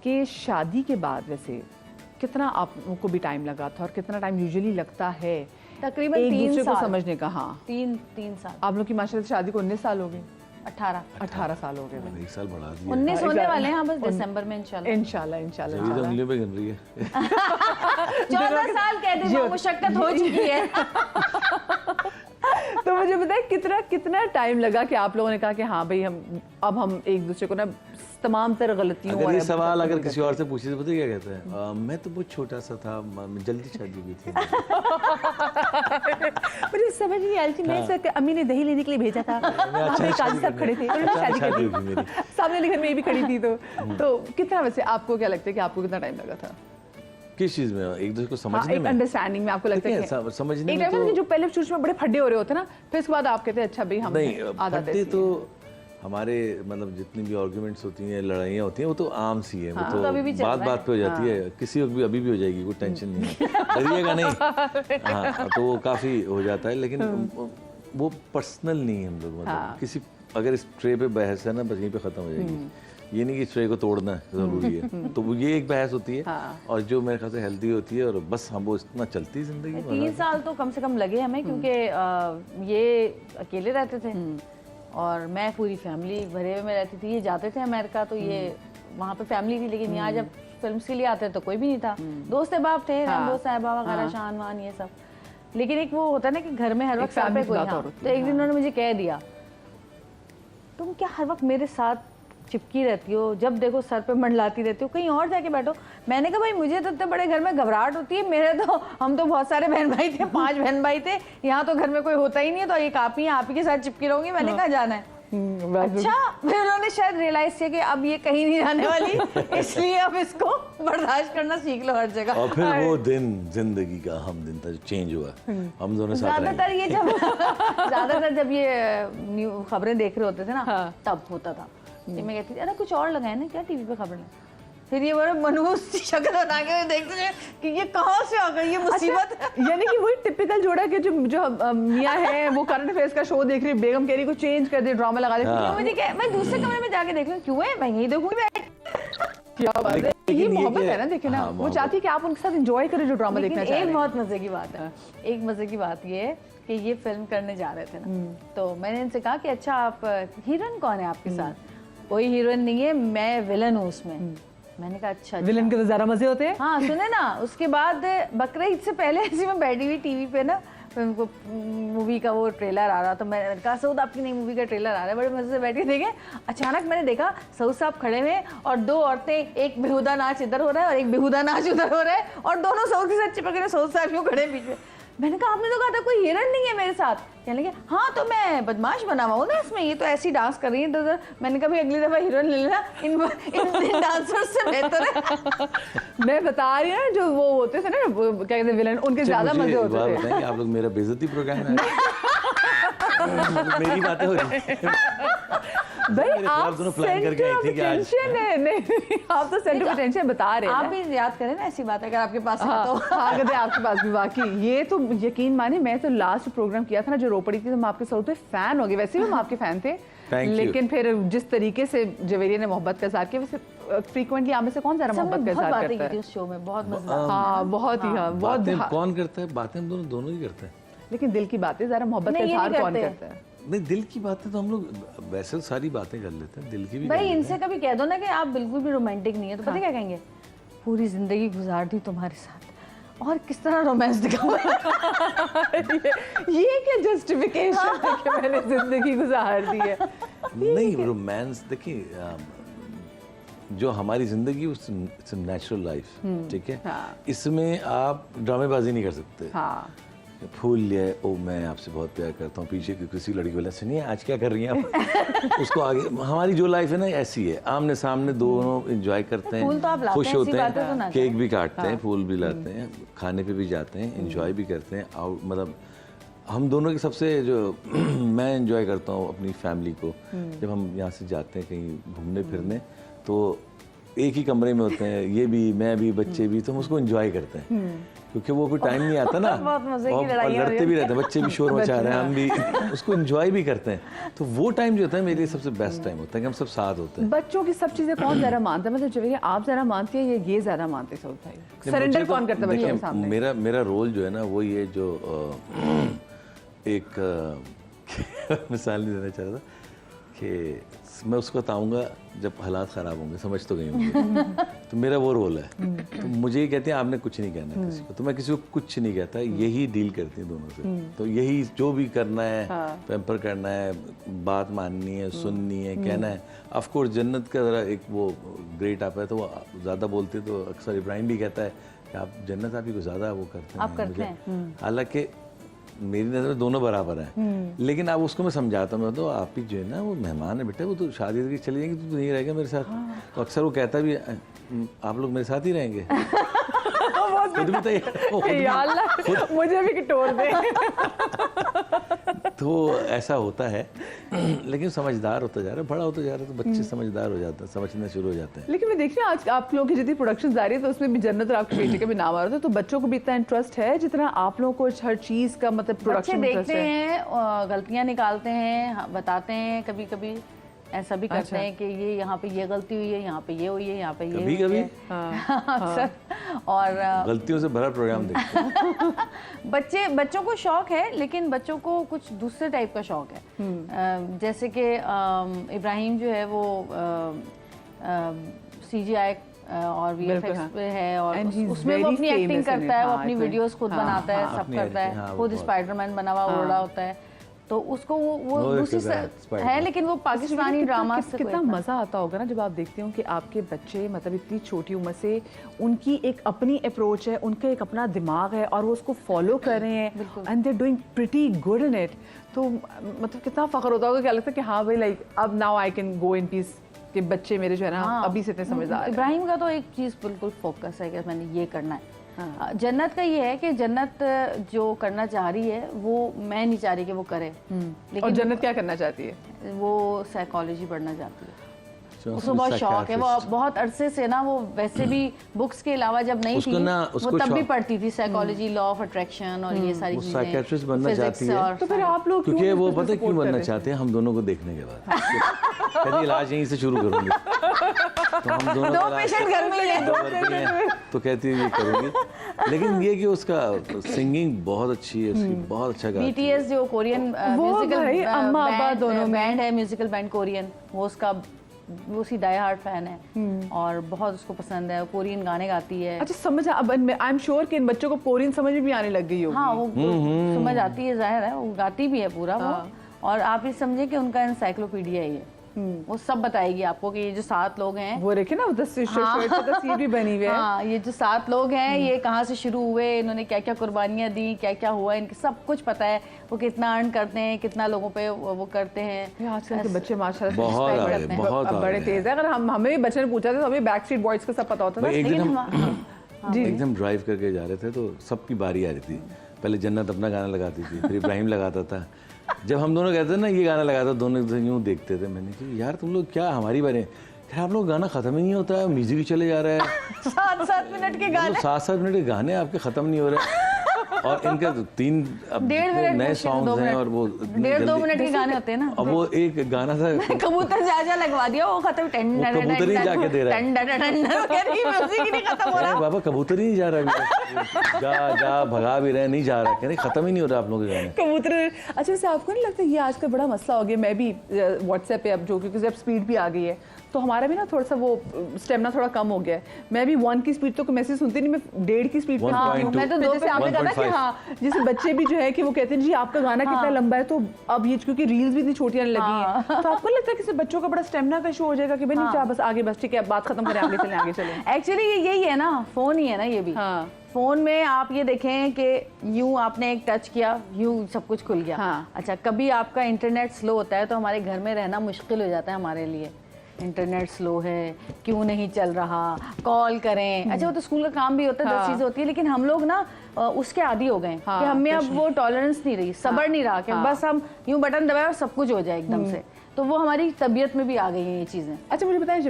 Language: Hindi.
कि शादी के बाद वैसे कितना आपको भी टाइम लगा था और कितना टाइम यूजुअली लगता है तकरीबन एक 3 दूसरे को साल समझने का? हाँ, 3 साल। आप लोग की माशाल्लाह से शादी को 19 साल हो गए, 18 साल हो गए। 1 साल बढ़ा दिया। 19 होने वाले हैं, हाँ, बस दिसंबर में इंशाल्लाह। इंशाल्लाह इंशाल्लाह अभी तो उंगलियों पे गिन रही है। 14 साल कहते हैं, मुशक्कत हो चुकी है। तो मुझे बताए कितना टाइम लगा कि आप लोगों ने कहा कि हाँ भाई हम एक दूसरे को ना तमाम तरह गलतियों अगर ये सवाल अगर किसी और से पूछे तो पता क्या कहते हैं, मैं तो बहुत छोटा सा था, जल्दी शादी हुई थी। मुझे समझ नहीं आई थी। मैं सर अम्मी ने दही लेने के लिए भेजा था, हमारे काजी साहब खड़े थे, उन्होंने शादी कर दी, सामने लेकर मैं भी खड़ी थी। तो कितना वैसे आपको क्या लगता है कि आपको कितना टाइम लगा था किस चीज में? एक दूसरे को समझने में, अंडरस्टैंडिंग में आपको लगता है समझने एक में तो जो पहले शुरू में बड़े फड्डे हो रहे होते ना, फिर उसके बाद आप कहते हैं अच्छा भाई हम नहीं, फड्डे तो हमारे मतलब जितनी भी आर्ग्यूमेंट्स होती हैं, लड़ाइयाँ होती हैं, वो तो आम सी है। वो तो बात पे हो जाती है, किसी वक्त भी अभी भी हो जाएगी, कोई टेंशन नहीं है, डरिएगा नहीं। हाँ, तो वो काफ़ी हो जाता है, लेकिन वो पर्सनल नहीं है हम लोग। मतलब किसी अगर इस ट्रे पे बहस है ना, बस यहीं पे ख़त्म हो जाएगी। ये नहीं कि इस ट्रे को तोड़ना ज़रूरी है, तो ये एक बहस होती है और जो मेरे ख्याल से हेल्दी होती है, और बस हम वो इतना चलती ज़िंदगी। 3 साल तो कम से कम लगे हमें, क्योंकि ये अकेले रहते थे और मैं पूरी फैमिली भरे में रहती थी। ये जाते थे अमेरिका, तो ये वहाँ पे फैमिली थी, लेकिन यहाँ जब फिल्म के लिए आते तो कोई भी नहीं था। दोस्त अहबाब थे, दोस्त साहिबा वगैरह, शान वान ये सब, लेकिन एक वो होता है ना कि घर में हर वक्त सर पे कोई। तो एक दिन उन्होंने मुझे कह दिया, तुम क्या हर वक्त मेरे साथ चिपकी रहती हो, जब देखो सर पे मंडलाती रहती हो, कहीं और जाके बैठो। मैंने कहा भाई मुझे तो इतने बड़े घर में घबराहट होती है, मेरे तो हम तो बहुत सारे बहन भाई थे, 5 बहन भाई थे, यहाँ तो घर में कोई होता ही नहीं है, तो एक आप ही के साथ चिपकी रहूंगी, मैंने कहा जाना है। अच्छा, फिर उन्होंने शायद रियलाइज किया कि अब ये कहीं नहीं जाने वाली, इसलिए अब इसको बर्दाश्त करना सीख लो हर जगह। और फिर वो दिन जिंदगी का अहम दिन था जो चेंज हुआ, हम दोनों साथ ज्यादातर जब ये खबरें देख रहे होते थे ना, तब होता था। मैं कहती थी अरे कुछ और लगाए ना क्या टीवी पे खबरें, फिर ये बड़े मनहूस सी शक्ल बना के देखते थे कि ये कहाँ से आ गई ये मुसीबत। यानी कि वही टिपिकल जोड़ा के जो मियाँ है वो करंट अफेयर्स का शो देख रही है, बेगम कह रही को चेंज कर दे, ड्रामा लगा दे। मुझे क्या, मैं दूसरे कमरे में जाके देख लूँ, क्यों है, मैं यही देखूंगी बैठ। क्या बात है, ये मोहब्बत है ना, देखिए ना, वो चाहती है कि आप उनके साथ एंजॉय करें जो ड्रामा देखना चाह रहे हैं। एक बहुत मजे की बात है, एक मजे की बात ये है कि ये फिल्म करने जा रहे थे ना, तो मैंने इनसे कहा कि अच्छा आप हीरोइन कौन है आपके साथ? कोई हीरोइन नहीं है, मैं विलन हूँ उसमें। मैंने कहा अच्छा, विलन के तो ज़्यादा मजे होते हैं। हाँ सुने ना, उसके बाद बकरीद से पहले ऐसी मैं बैठी हुई टीवी पे ना, उनको मूवी का वो ट्रेलर आ रहा, तो मैंने कहा सऊद आपकी नई मूवी का ट्रेलर आ रहा है, बड़े मजे से बैठी देखे। अचानक मैंने देखा सऊद साहब खड़े हुए और 2 औरतें, एक बेहुदा नाच इधर हो रहा है और एक बेहुदा नाच उधर हो रहा है, और दोनों सऊद के साथ चिपक गए, सऊद साहब क्यों खड़े बीच में। मैंने कहा आपने तो कहा था कोई हीरोइन नहीं है मेरे साथ। कहने लगे हाँ तो मैं बदमाश बना हुआ हूँ ना इसमें, ये तो ऐसी डांस कर रही है इधर। मैंने कहा भाई अगली दफा हीरोइन ले लेना, इन डांसर्स से बेहतर है। मैं बता रही हूँ जो वो होते थे ना, क्या कहते हैं विलन, उनके ज्यादा मजे होते थे। आप लोग मेरा बेइज्जती प्रोग्राम है। मेरी बातें हो रही भाई आप सेंटर ऑफ अटेंशन है। नहीं आप तो सेंटर ऑफ अटेंशन बता रहे हैं। आप भी याद करें ना ऐसी बात अगर आपके पास है तो। हाँ अगर आपके पास भी, वाकई ये तो यकीन माने, मैं तो लास्ट प्रोग्राम किया था ना जो रो पड़ी थी, तो मैं आपके साथ फैन हो गई। वैसे भी हम आपके फैन थे, लेकिन फिर जिस तरीके से जवेरिया ने मोहब्बत का इज़हार किया, वैसे फ्रीक्वेंटली आप में से कौन ज़्यादा मोहब्बत का इज़हार करता है उस शो में? बहुत मजा। हाँ बहुत ही, हाँ बहुत। कौन करता है बातें? हम दोनों ही करते हैं, लेकिन दिल की बातें ज़रा मोहब्बत का इज़हार कौन करता है? नहीं, दिल की बातें तो हम लोग वैसे सारी बातें कर लेते हैं, दिल की भी। भाई इनसे कभी कह दो ना कि आप बिल्कुल भी रोमांटिक नहीं है, तो पता क्या कहेंगे, पूरी जिंदगी गुजार दी तुम्हारे साथ और किस तरह रोमांस दिखाऊं। ये क्या जस्टिफिकेशन है कि मैंने जिंदगी गुजार दी है? नहीं, रोमांस देखिए, जो हमारी जिंदगी इट्स नेचुरल लाइफ, ठीक है, इसमें आप ड्रामेबाजी नहीं कर सकते। हाँ, फूल लिए, ओ मैं आपसे बहुत प्यार करता हूँ, पीछे किसी लड़की वाले से नहीं, आज क्या कर रही हैं आप? उसको आगे, हमारी जो लाइफ है ना ऐसी है, आमने सामने दोनों एंजॉय करते हैं, खुश होते हैं, केक भी काटते हैं, फूल भी लाते हैं, खाने पे भी जाते हैं, एंजॉय भी करते हैं। और मतलब हम दोनों की सबसे जो मैं एंजॉय करता हूँ अपनी फैमिली को, जब हम यहाँ से जाते हैं कहीं घूमने फिरने, तो एक ही कमरे में होते हैं, ये भी, मैं भी, बच्चे भी, तो हम उसको एंजॉय करते हैं क्योंकि वो कोई टाइम नहीं आता ना। बहुत मजे की और लड़ाइयाँ लड़ते भी रहते हैं, बच्चे भी शोर मचा रहे हैं, हम भी उसको एंजॉय भी करते हैं। तो वो टाइम जो होता है मेरे लिए सबसे बेस्ट टाइम होता है कि हम सब साथ होते हैं। बच्चों की सब चीजें कौन ज्यादा मानता है, मतलब जब ये आप ज्यादा मानती है या ये ज्यादा मानते हैं सऊद भाई? सरेंडर कौन करता है बच्चों के सामने? मेरा रोल जो है ना वो ये जो एक मिसाल नहीं देना चाह रहा था कि मैं उसको बताऊंगा जब हालात ख़राब होंगे, समझ तो गई होंगी। तो मेरा वो रोल है। तो मुझे ये कहते हैं आपने कुछ नहीं कहना किसी को, तो मैं किसी को कुछ नहीं कहता, यही डील करती हूँ दोनों से। तो यही जो भी करना है, पैम्पर करना है, बात माननी है, सुननी है, कहना है। ऑफ कोर्स जन्नत का ज़रा एक वो ग्रेट आप है तो वो ज़्यादा बोलते, तो अक्सर इब्राहिम भी कहता है कि आप जन्नत आप ही को ज़्यादा वो करते हैं। हालांकि मेरी नज़र में दोनों बराबर हैं, लेकिन अब उसको मैं समझाता हूँ, तो आप ही जो है ना वो मेहमान है बेटा, वो तो शादी करके चली जाएंगी, तो नहीं रहेगा मेरे साथ। तो अक्सर वो कहता भी आप लोग मेरे साथ ही रहेंगे। खुद भी तो मुझे भी टोर दे। तो ऐसा होता है, लेकिन समझदार होता जा रहा है, बड़ा होता जा रहा है, तो बच्चे समझदार हो जाते हैं, समझना शुरू हो जाते हैं। लेकिन मैं देख रही हूँ आज आप लोगों की जितनी प्रोडक्शन जा रही है तो उसमें भी जन्नत और आपके बेटे का भी नाम आ रहा था, तो बच्चों को भी इतना इंटरेस्ट है जितना आप लोगों को हर चीज का मतलब प्रोडक्शन देखते हैं, गलतियां निकालते हैं, बताते हैं, कभी कभी ऐसा भी करते हैं कि ये यहाँ पे ये गलती हुई है, यहाँ पे ये हुई है, यहाँ पे ये कभी हुई है। अक्सर और गलतियों से भरा प्रोग्राम देखते हैं। बच्चों को शौक है, लेकिन बच्चों को कुछ दूसरे टाइप का शौक है। जैसे कि इब्राहिम जो है वो CGI और VFX पे है, और उसमें वो अपनी एक्टिंग करता है, वो अपनी वीडियोस खुद बनाता है, सब करता है, खुद स्पाइडरमैन बना हुआ उड़ रहा होता है। तो उसको वो दूसरी है, लेकिन वो पाकिस्तानी ड्रामा से कितना मजा आता होगा ना जब आप देखते हो कि आपके बच्चे मतलब इतनी छोटी उम्र से उनकी एक अपनी अप्रोच है, उनका एक अपना दिमाग है और वो उसको फॉलो कर रहे हैं and they doing pretty good in it. तो मतलब कितना फख्र होता होगा, क्या लगता है कि हाँ भाई लाइक अब now I can go in peace कि बच्चे मेरे जो है ना अभी से इतने समझदार हैं। इब्राहिम का तो एक चीज़ बिल्कुल फोकस है कि मैंने ये करना है। जन्नत का ये है कि जन्नत जो करना चाह रही है वो मैं नहीं चाह रही कि वो करे, लेकिन और जन्नत क्या करना चाहती है? वो साइकोलॉजी पढ़ना चाहती है, उसको बहुत शौक है। वो बहुत अरसे से ना, वो वैसे भी बुक्स के अलावा जब नहीं थी वो तब भी पढ़ती थी साइकोलॉजी, लॉ ऑफ अट्रैक्शन और ये सारी चीजें। साइकियाट्रिस्ट बनना चाहती है। तो फिर आप लोग क्योंकि वो पता है क्यों बनना चाहते हैं, हम दोनों को देखने के बाद कहती इलाज यहीं से शुरू करूंगी, तो हम दोनों दो पेशेंट घर में हैं तो कहती है ये करूंगी। लेकिन ये कि उसका सिंगिंग बहुत अच्छी है, उसकी बहुत अच्छा गाती है। BTS जो कोरियन म्यूजिकल बैंड है, म्यूजिकल बैंड कोरियन, वो उसका वो उसकी डाई हार्ड फैन है और बहुत उसको पसंद है, कोरियन गाने गाती है। अच्छा समझ, अब आई एम श्योर कि इन बच्चों को कोरियन समझ में भी आने लग गई होगी। हाँ वो समझ आती है, जाहिर है वो गाती भी है पूरा वो। और आप ये समझे कि उनका एनसाइक्लोपीडिया है ये, वो सब बताएगी आपको कि ये जो 7 लोग हैं, वो देखे ना तस्वीर भी बनी हुई है। हाँ, ये जो 7 लोग हैं ये कहाँ से शुरू हुए, इन्होंने क्या क्या कुर्बानियाँ दी, क्या क्या हुआ, इनके सब कुछ पता है। वो कितना अर्न करते हैं, कितना लोगों पे वो करते हैं। आजकल के बच्चे माशाल्लाह बहुत बड़े तेज है। अगर हमें भी बच्चे ने पूछा था तो हमें बैक स्ट्रीट बॉयज का सब पता होता था। एकदम ड्राइव करके जा रहे थे तो सबकी बारी आ रही थी। पहले जन्नत अपना गाना लगाती थी, फिर इब्राहिम लगाता था। जब हम दोनों कहते थे ना ये गाना लगाता, दोनों यूँ देखते थे। मैंने कहा यार तुम लोग क्या हमारी बारे, यार आप लोग गाना खत्म ही नहीं होता है, म्यूजिक ही चले जा रहा है। 7-7 मिनट के गाने, 7-7 मिनट के गाने आपके खत्म नहीं हो रहे। और इनके 3 नए सॉन्ग्स हैं और वो 1.5-2 मिनट के गाने होते हैं ना। अब वो एक गाना था कबूतर जा लगवा दिया, वो खत्म, कबूतर ही जाके दे रहा है, म्यूजिक ही नहीं खत्म हो रहा। बाबा कबूतर ही नहीं जा रहा, जा भगा भी रहे, नहीं जा रहा, कह रहे खत्म ही नहीं हो रहा आप लोगों के गाने कबूतर। अच्छा वैसे आपको नहीं लगता ये आज का बड़ा मसला हो गया? मैं भी व्हाट्सएप पे अब जो क्योंकि जब स्पीड भी आ गई है तो हमारा भी ना थोड़ा सा वो स्टेमिना थोड़ा कम हो गया है। मैं भी 1 की स्पीड तो मैसेज सुनती नहीं, मैं 1.5 की स्पीड पे मैं तो 2 पे आपने कहा कि हाँ, जैसे बच्चे भी जो है कि वो कहते हैं जी आपका गाना कितना लंबा है, तो अब ये क्योंकि रील्स भी इतनी छोटी आने लगी हैं, तो आपको लगता है कि बच्चों का बड़ा स्टेमिना का इशू हो जाएगा कि भाई नहीं बस आगे, बस ठीक है बात खत्म करें, आगे चलें। एक्चुअली यही है ना, फोन ही है ना ये भी। फोन में आप ये देखें कि यूं आपने एक टच किया, यूं सब कुछ खुल गया। अच्छा कभी आपका इंटरनेट स्लो होता है तो हमारे घर में रहना मुश्किल हो जाता है हमारे लिए। इंटरनेट स्लो है, क्यों नहीं चल रहा, कॉल करें। अच्छा वो तो स्कूल का काम भी होता है, 10 चीजें होती है, लेकिन हम लोग ना उसके आदी हो गए कि हमें अब वो टॉलरेंस नहीं रही, सब्र नहीं रहा कि बस हम यूं बटन दबाए और सब कुछ हो जाए एकदम से। तो वो हमारी तबीयत में भी आ गई हैं ये चीजें। अच्छा मुझे बताइए